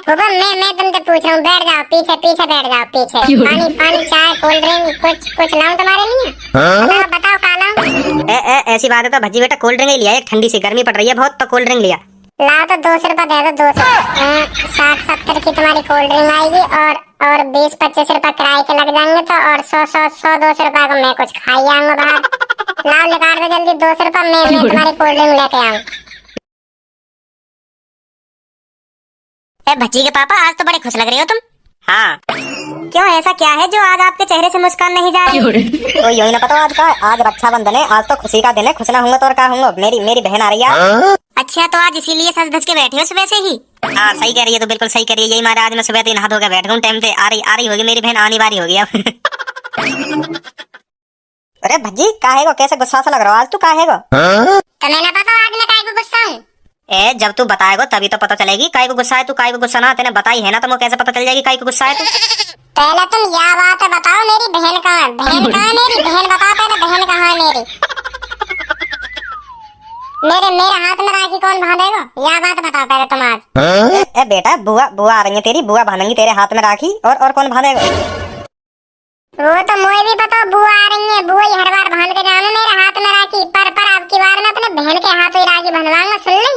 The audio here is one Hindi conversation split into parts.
फूफा मैं तुमसे पूछ रहा हूँ, बैठ जाओ पीछे पीछे, बैठ जाओ पीछे। पानी पानी चाय कोल्ड ड्रिंक कुछ लाऊं तुम्हारे लिए? बताओ बताओ का लाऊं? ऐसी बात है तो भज्जी बेटा कोल्ड ड्रिंक ही लिया, एक ठंडी सी गर्मी पड़ रही है बहुत तो कोल्ड ड्रिंक लिया। लाओ तो 200 रुपए दे दो, 200। 60-70 की तुम्हारी कोल्ड ड्रिंक आएगी और 20-25 रुपए किराए के लग जाएंगे, तो और 100-200 रुपए को मैं कुछ खा ही आऊंगा बाहर। लाओ निकाल दो जल्दी 200 रुपए, मैं तुम्हारी कोल्ड ड्रिंक लेके आऊं। भज्जी के पापा आज तो बड़े खुश लग रहे हो तुम। हाँ क्यों, ऐसा क्या है जो आज आपके चेहरे से मुस्कान नहीं जा रही? तो यही ना पता आज का, आज रक्षाबंधन है, आज तो खुशी का दिन है, खुश ना होंगे तो और क्या होंगे। मेरी बहन आ रही है। अच्छा तो आज इसीलिए सज धज के बैठे हो सुबह से ही? हाँ सही कह रही है, तो बिल्कुल सही कह रही है। यही मारे आज मैं सुबह 3 हाथ होकर बैठ गया टाइम से। आ रही होगी मेरी बहन, आनी बारी होगी अब। अरे भज्जी काहे को, कैसे गुस्सा सा लग रहा हो आज तू, काहे को? तुम्हें ना पता आज मैं काहे को गुस्सा हूँ? जब तू बताएगा तभी तो पता चलेगी काहे को गुस्सा है तू, काहे को गुस्सा ना। तेने बताई है ना तो मुझे कैसे पता चल जाएगी काहे को गुस्सा है तू? पहले तुम यह बात बताओ, मेरी बहन कहाँ है? बहन कहाँ है मेरी? बहन बताओ पहले, बहन कहाँ है मेरी? मेरे हाथ में राखी कौन बांधेगा? यह बात बताओ पहले तुम आज। बेटा बुआ आ रही है तेरी, बुआ बांधेंगी तेरे हाथ में राखी, और कौन बांधेगा? वो तो मुझे भी पता, बुआ आ रही है, बुआ ही हर बार बांध के जाना मेरे हाथ में राखी। पर अब की बार मैं अपने बहन के हाथ ही राखी बंधवाऊंगा, सुन ली?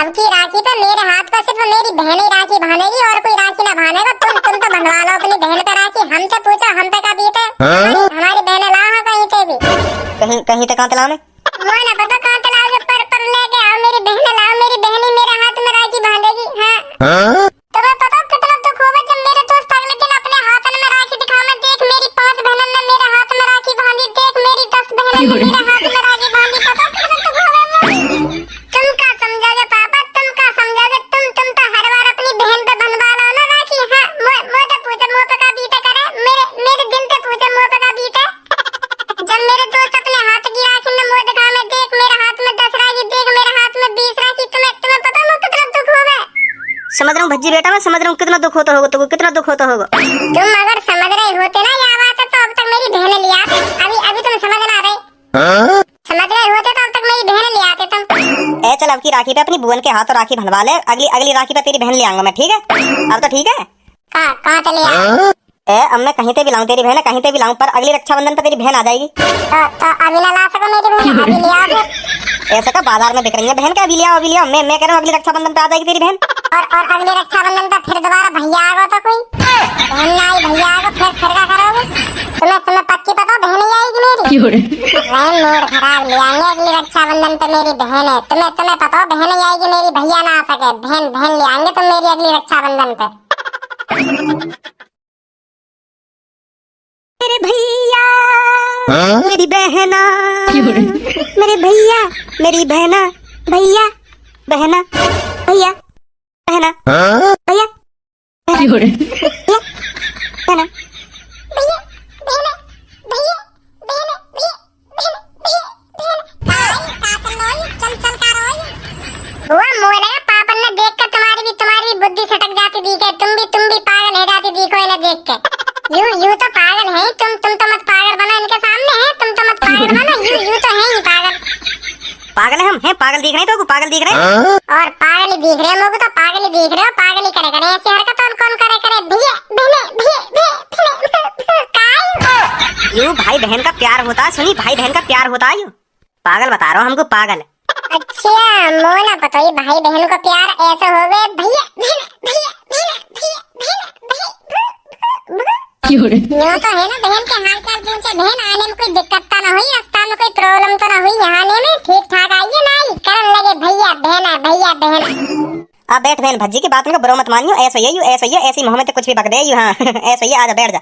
अब की राखी पे मेरे हाथ पर सिर्फ मेरी बहन ही राखी बांधेगी, और कोई राखी ना बांधेगा। तुम तो बंधवा लो अपनी बहन पे राखी। हमसे पूछो हम पे का बीते? हमारी बहन लाओ कहीं से भी, कहीं तक कहाँ लाने? मुझे ना पता कहाँ चलाओगे, पर लेके आओ मेरी बहन, लाओ मेरी बहन ही मेरे हाथ में राखी बांधेगी। हाँ तुम्हें पता कितना दुख होगा जब मेरे दोस्त अगले दिन अपने हाथ में राखी दिखाओ। मैं देख मेरी 5 बहनों ने मेरे हाथ में राखी बांधी, देख मेरी 10 बहनों ने मेरे हाथ में राखी बांधी। पता कितना दुख होगा? तुम क्या समझोगे पापा, तुम क्या समझोगे? तुम तो हर बार अपनी बहन पे बंधवा लो ना राखी। हाँ मुझे पूछो मुँह पे का बीते करे, मेरे दिल पे पूछो मुँह पे का बीते। जब मेरे दोस्त अपने हाथ की राखी में मुँह दिखा, मैं देख मेरे हाथ में 10 राखी, देख मेरे हाथ में 20 राखी। तुम्हें पता मुझे कितना दुख होगा? समझ रहा हूँ भज्जी बेटा, मैं समझ रहा हूँ कितना दुख होता होगा तुमको, कितना दुख होता होगा। तुम अगर समझ रहे होते ना यह बात है, तो अब तक मेरी बहन ले आते। अभी तुम समझ ना रहे। समझ रहे होते तो अब तक मेरी बहन ले आते तुम। चल अब की राखी पे अपनी बुअन के हाथ और राखी बंधवा ले, अगली राखी पे तेरी बहन ले आऊंगा मैं, ठीक है? अब तो ठीक है। कहाँ चले आओ? अब मैं कहीं पे भी लाऊं तेरी बहन, कहीं पे भी लाऊं, पर अगली रक्षाबंधन पे तेरी बहन आ जाएगी। तो अभी ना ला सको मेरी बहन, अभी ले आओ फिर। ऐसा का बाजार में बिक रही है बहन का, अभी ले आओ, अभी ले आओ। मैं कह रहा हूँ अगली रक्षाबंधन पे आ जाएगी तेरी बहन। और अगले रक्षाबंधन पे फिर दोबारा भैया आएगा तो कोई बहन ना आई, भैया आएगा फिर क्या करोगे? तुम्हें पक्की पता बहन ही आएगी मेरी? मूड खराब, ले आएंगे अगली रक्षाबंधन पे मेरी बहन है। तुम्हें पता बहन ही आएगी मेरी, भैया ना आ सके। बहन ले आएंगे तुम मेरी अगली रक्षाबंधन पे। मेरे भैया मेरी बहना, मेरे भैया मेरी बहना, भैया बहना, भैया बहना, भैया बहना, पापन ने देख कर तुम्हारी भी बुद्धि सटक जाती दी के, तुम भी पागल हो जाती दी को इन्हें देख के। यूं तो पागल है तुम तो मत पागल बनो इनके सामने, है तुम तो मत पागल बनो, यूं तो है ही पागल। पागल है हम, हैं पागल दिख रहे हैं तो पागल दिख रहे हैं, और पागल ही दिख रहे हैं मुझको, तो पागल ही दिख रहे हो, पागल ही करे ऐसी हरकत और कौन करे भैया यूं भाई बहन का प्यार होता है, सुनी भाई बहन का प्यार होता है, यूं पागल बता रहा हूँ हमको, पागल। अच्छा मोना पता ही भाई बहन को प्यार ऐसा हो गए, भैया यूं तो है ना, बहन के हाल चाल पूछे, बहन आने में कोई दिक्कत तो ना हुई, रास्ता में कोई प्रॉब्लम तो ना हुई, आने में ठीक ठाक आइए ना आई, करने लगे भैया बहना। अब बैठ बहन, भज्जी की बात में बुरा मत मानियो, ऐसा ही ऐसी मुंह में तो कुछ भी बक दे। हाँ ऐसा ही, आजा बैठ जा।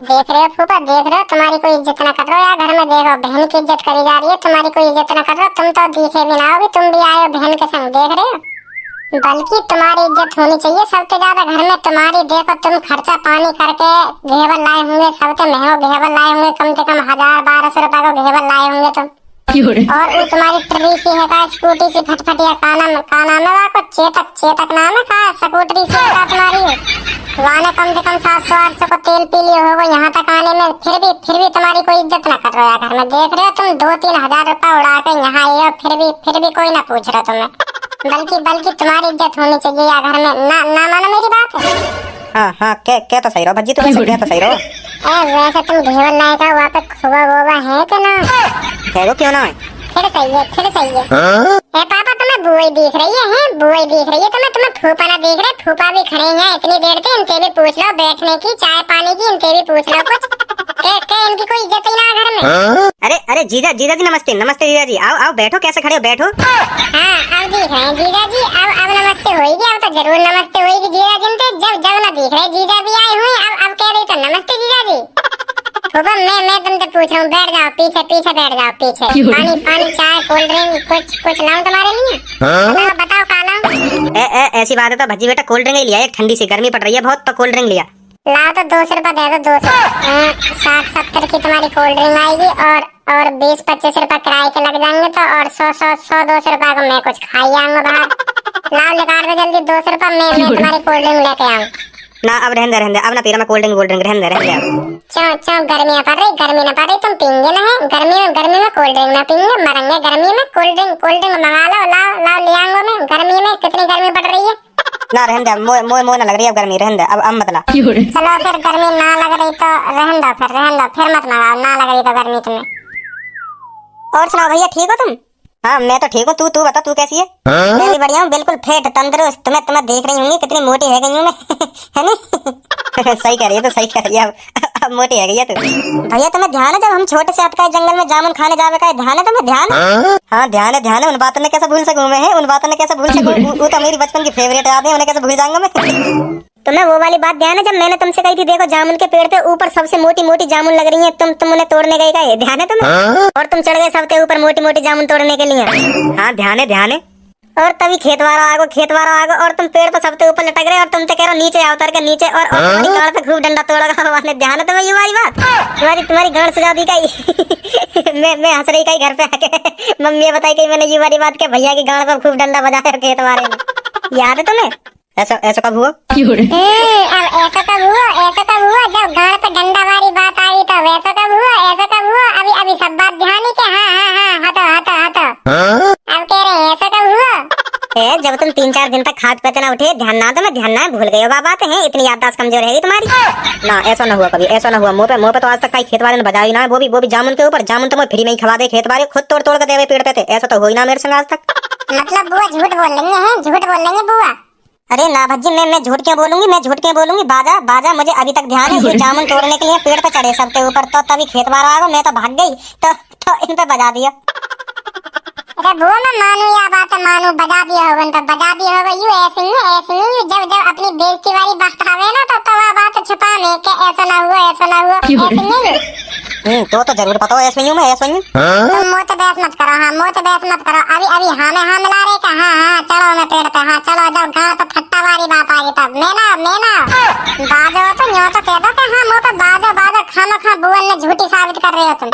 देख रहे हो फूफा, देख रहे हो तुम्हारी कोई इज्जत ना कर रहे हो यार, घर में देखो बहन की इज्जत करी जा रही है, तुम्हारी कोई इज्जत ना कर रहे हो। तुम तो दिखे भी ना हो, तुम भी आए हो बहन के संग, देख रहे हो? बल्कि तुम्हारी इज्जत होनी चाहिए सबसे ज्यादा घर में तुम्हारी। देखो तुम खर्चा पानी करके घेवर लाए होंगे, सबसे महंगा घेवर लाए होंगे, कम से कम 1000-1200 रुपए का घेवर लाए होंगे तुम। और वो तुम्हारी ट्री सी है का, स्कूटी सी फटफटिया, का नाम है वो, चेतक नाम है का, स्कूटरी सी है तुम्हारी, वाने कम से कम 700-800 को तेल पी लियो होगा यहाँ तक आने में, फिर भी तुम्हारी कोई इज्जत ना कर रहे हो घर में। देख रहे हो तुम 2-3 हजार रुपए उड़ा के यहाँ आए हो, फिर भी कोई ना पूछ रहा तुम्हें। बल्कि बल्कि तुम्हारी इज्जत होनी चाहिए यार घर में। ना ना मानो मेरी बात। हाँ हाँ, क्या तो सही रहो भज्जी, तुम क्या तो सही रहो। वैसे तुम घेवर लाएगा वहाँ पे खोवा वोवा है कि ना? है वो, क्यों ना है? फिर सही है, फिर सही है। पापा तुम्हें बुआई दिख रही है, बुआई दिख रही है तुम्हें फूफा ना दिख रहे? फूफा भी खड़े हैं इतनी देर से, इनसे भी पूछ लो बैठने की, चाय पानी की, इनसे भी पूछ लो कुछ। के इनकी कोई इज्जत ही ना घर में। अरे अरे जीजा जी नमस्ते, नमस्ते जीजा जी, आओ आओ बैठो, कैसे खड़े हो, बैठो। हाँ अब दिख रहे हैं जीजा जी, अब नमस्ते होगी, अब तो जरूर नमस्ते होगी जीजा जी से। जब ना दिख रहे जीजा भी आए हुए, अब कह रही तो नमस्ते जीजा जी। फूफा मैं तुमसे पूछ रहा हूँ, बैठ जाओ पीछे पीछे, बैठ जाओ पीछे। पानी पानी चाय कोल्ड ड्रिंक कुछ लाऊं तुम्हारे लिए? बताओ का लाऊं? ऐसी बात है तो भज्जी बेटा कोल्ड ड्रिंक ही लिया, एक ठंडी सी, गर्मी पड़ रही है बहुत, तो कोल्ड ड्रिंक लिया। लाओ तो 200 रुपए दे दो, 200। 60-70 की तुम्हारी कोल्ड ड्रिंक आएगी, और 20-25 रुपए किराए के लग जाएंगे, तो और 100-200 रुपए को मैं कुछ खाई आऊंगा बाहर। लाओ निकाल दो जल्दी 200 रुपए, मैं तुम्हारी कोल्ड ड्रिंक लेके आऊँ। ना अब रहने दे, अब ना पी रहा मैं कोल्ड ड्रिंक, रहने दे। चो गर्मी ना पड़ रही, तुम पीएंगे ना है? गर्मी में कोल्ड ड्रिंक ना पीएंगे, मरेंगे गर्मी में। कोल्ड ड्रिंक मंगा लो, लाओ ले आऊंगा मैं। गर्मी में कितनी गर्मी पड़ रही है। ना रहने दे, मोए ना लग रही है अब गर्मी, रहने दे अब मत ला। चलो फिर गर्मी ना लग रही तो रहने दो, फिर मत मंगाओ, ना लग रही तो गर्मी तुम्हें। और सुनाओ भैया, ठीक हो तुम? हाँ मैं तो ठीक हूँ, तू बता, तू कैसी है? मैं भी बढ़िया हूँ, बिल्कुल फिट तंदुरुस्त। तुम्हें देख रही होंगी कितनी मोटी है गई हूँ मैं। है नहीं? सही कह रही है, तो सही कह रही है, अब मोटी है गई है तू। भैया तुम्हें ध्यान है जब हम छोटे से आपका जंगल में जामुन खाने जावे का, ध्यान है तुम्हें? ध्यान है? हाँ ध्यान है, उन बातों ने कैसे भूल सकूं मैं, उन बातों ने कैसे भूल सकूं, वो तो मेरी बचपन की फेवरेट याद है, उन्हें कैसे भूल जाऊंगा मैं। तुम्हें वो वाली बात ध्यान है जब मैंने तुमसे कही थी देखो जामुन के पेड़ पे ऊपर सबसे मोटी मोटी जामुन लग रही है, तुम उन्हें तोड़ने गई का, ध्यान है तुम्हें? और तुम चढ़ गए सबसे ऊपर मोटी मोटी जामुन तोड़ने के लिए। हाँ ध्यान है। और तभी खेत वाला आगो, और तुम पेड़ पे सबसे ऊपर लटक रहे, और तुम तो कह रहे हो नीचे आओ, उतर के नीचे, और तुम्हारी गाड़ पे खूब डंडा तोड़ा। ध्यान है तुम्हें ये वाली बात? तुम्हारी गाड़ सुझा दी कही। मैं हंस रही कही घर पे आके, मम्मी बताई कही मैंने ये वाली बात के भैया की गाड़ पर खूब डंडा बजाया खेत वाले में। याद है तुम्हें? ऐसा कब हुआ? अब ऐसा कब हुआ जब गाड़ पे डंडा वाली बात आई, तब ऐसा कब हुआ? अभी सब बात ध्यान ही के। हाँ हटो। अब कह रहे हैं ऐसा कब हुआ? जब तुम 3-4 दिन तक खाद पे ना उठे, ध्यान ना भूल गए हो बात है, इतनी याददाश्त कमजोर है तुम्हारी। ना ऐसा ना हुआ कभी, ऐसा ना हुआ। मुंह पे तो आज तक कई खेत वाले ने बजाई ना, वो भी जामुन के ऊपर। जामुन तो मैं फ्री में ही खवा दे, खेत वाले खुद तोड़ के देवे पेड़ पे थे। ऐसा तो हुई ना मेरे संग आज तक। मतलब बुआ झूठ बोल रही है बुआ? अरे ना भज्जी, मैं झूठ क्यों बोलूंगी? बाजा मुझे अभी तक ध्यान है, ये जामुन तोड़ने के लिए पेड़ पे चढ़े सबके ऊपर, तो तभी खेत वाला आ गया, मैं तो भाग गई, तो इन पे बजा दिया। अरे बुआ मैं मानू या बात मानू, बजा दिया होगा यू ऐसे ही जब अपनी बेइज्जती वाली बात आवे ना, तो वह बात छुपा में के ऐसा ना हुआ ऐसे नहीं। तो जरूर पता हो ऐसे ही हूं मैं, ऐसे ही हूं। तुम मोते बहस मत करो। अभी हाँ में हाँ मिला रहे का। हाँ चलो मैं पेड़ पे, हाँ चलो। जब गाँव तो फट्टा वाली बात आ गई तब मैं ना बाजो तो न्यो तो कह दो कि हाँ मुँह पे बाजो खामा बुआ ने झूठी साबित कर रहे हो तुम।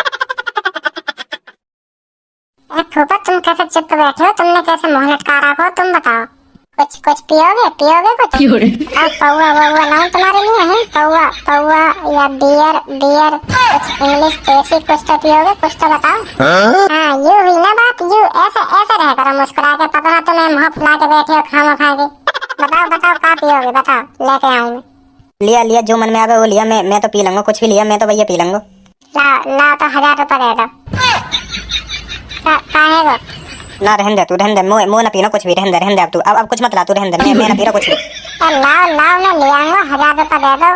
फूफा तुम कैसे चुप बैठे हो? तुमने कैसे मुंह लटका रखा हो? तुम बताओ, कुछ पियोगे कुछ? अब पौवा लाऊं तुम्हारे लिए? है पौवा या बियर कुछ इंग्लिश देसी कुछ तो पियोगे, कुछ तो बताओ। हाँ यू हुई ना बात, यू ऐसे रह करो मुस्कुरा के, पता ना तुम्हें मुंह फुला के बैठे हो खामा खा के। बताओ का पियोगे, बताओ लेके आऊं मैं। लिया जो मन में आवे वो लिया, मैं तो पी लूंगा, कुछ भी लिया मैं तो भैया पी लूंगा। लाओ तो 1000 रुपए दे दो। काहे गो? ना रहने दे, मोह ना पीना कुछ भी, रहने दे अब तू, अब कुछ मत ला तू, रहने दे, मैं ना पी रहा कुछ भी। लाओ मैं ले आऊंगा, 1000 रुपए दे दो,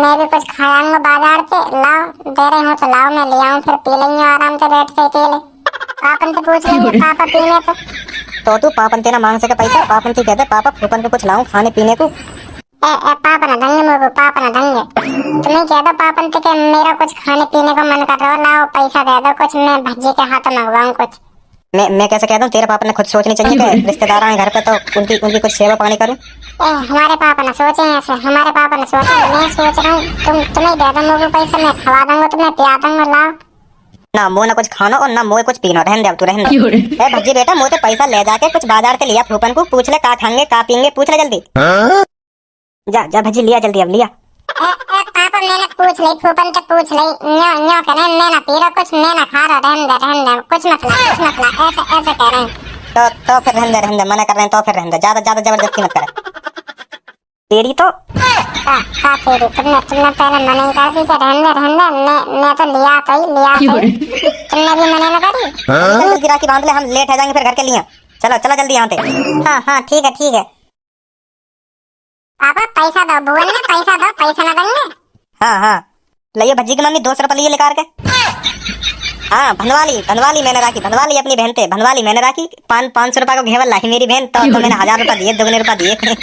मैं भी कुछ खाऊंगा बाजार से। लाओ दे रहे हो तो लाओ, मैं ले आऊं, फिर पी लेंगे आराम से बैठ के अकेले। पापन से पूछ लेंगे पापा पीने तो तू पापन तेरा मांग सके पैसा? पापन से कहते पापा फूफन को कुछ लाऊं खाने पीने को। पापा ना दंगे तुम्हें कह दो पापन से मेरा कुछ खाने पीने को मन कर रहा हो, लाओ पैसा दे दो कुछ, मैं भज्जी के हाथों मंगवाऊं कुछ। मैं कैसे कह दूं? तेरे पापा ने खुद सोचनी चाहिए कि रिश्तेदार आए घर पे तो उनकी कुछ सेवा पानी करूं। हमारे पापा ने सोचे ऐसे, मैं सोच रहा हूँ तुम्हें दे दो मुझे पैसा, मैं खवा दूंगा तुम्हें, पिया दूंगा। लाओ ना मोह ना कुछ खाना और ना मोह कुछ पीना, रहने दे अब तू, रहने दे। भज्जी बेटा मोह पैसा ले जाके कुछ बाजार से लिया, फूफन को पूछ ले का खाएंगे का पीएंगे, पूछ ले जल्दी। जा भज्जी लिया जल्दी, अब लिया। पापा मैंने पूछ ली, फूफन से पूछ ली, न्यो कह रहे मैं ना पी रहा कुछ, मैं ना खा रहा, रहने दे कुछ मत ला, ऐसे कह रहे हैं। तो फिर रहने दे, मना कर रहे हैं तो फिर रहने दे, ज्यादा ज्यादा जबरदस्ती मत करे। तेरी तो का तेरी तुमने पहले मना ही कर दी कि रहने मैं तो लिया तुमने भी मना ना करी। जल्दी राखी बांध ले, हम लेट हो जाएंगे फिर घर के लिए। चलो चलो जल्दी यहाँ पे। हाँ हाँ ठीक है ठीक है। पापा पैसा दो, बुआ ने पैसा दो, पैसा ना देंगे। हाँ हाँ लियो भज्जी की मम्मी 200 रुपये लिए लेकर के। हाँ बनवाली मैंने राखी, बनवाली अपनी बहन से, बनवाली मैंने राखी। 500 रुपये को घेवर लाई मेरी बहन, तो मैंने 1000 रुपये दिए, 2 रुपये दिए।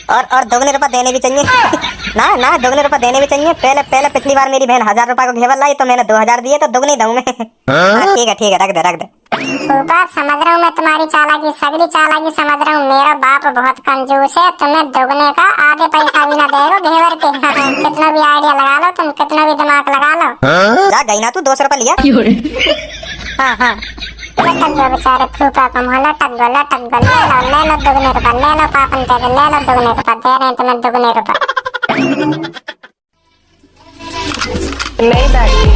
और 2 रुपये देने भी चाहिए। ना 2 रुपये देने भी चाहिए। पहले पिछली बार मेरी बहन 1000 रुपये को घेवर लाई तो मैंने 2000 दिए, तो 2 दूँ मैं। हाँ ठीक है रख दे। फूफा समझ रहा हूँ मैं तुम्हारी चालाकी, सगली चालाकी समझ रहा हूँ। मेरा बाप बहुत कंजूस है, तुम्हें दुगने का आधे पैसा भी ना देगा घेवर के। कितना भी आइडिया लगा लो तुम, कितना भी दिमाग लगा लो। जा गई ना तू, 200 रुपये लिया। हाँ लटक गो बेचारे फूफा को, लटक गो ले लो 2 रुपये, ले लो पापन पे, ले लो 2 रुपये, दे रहे हैं तुम्हें 2 रुपये। नहीं बैठती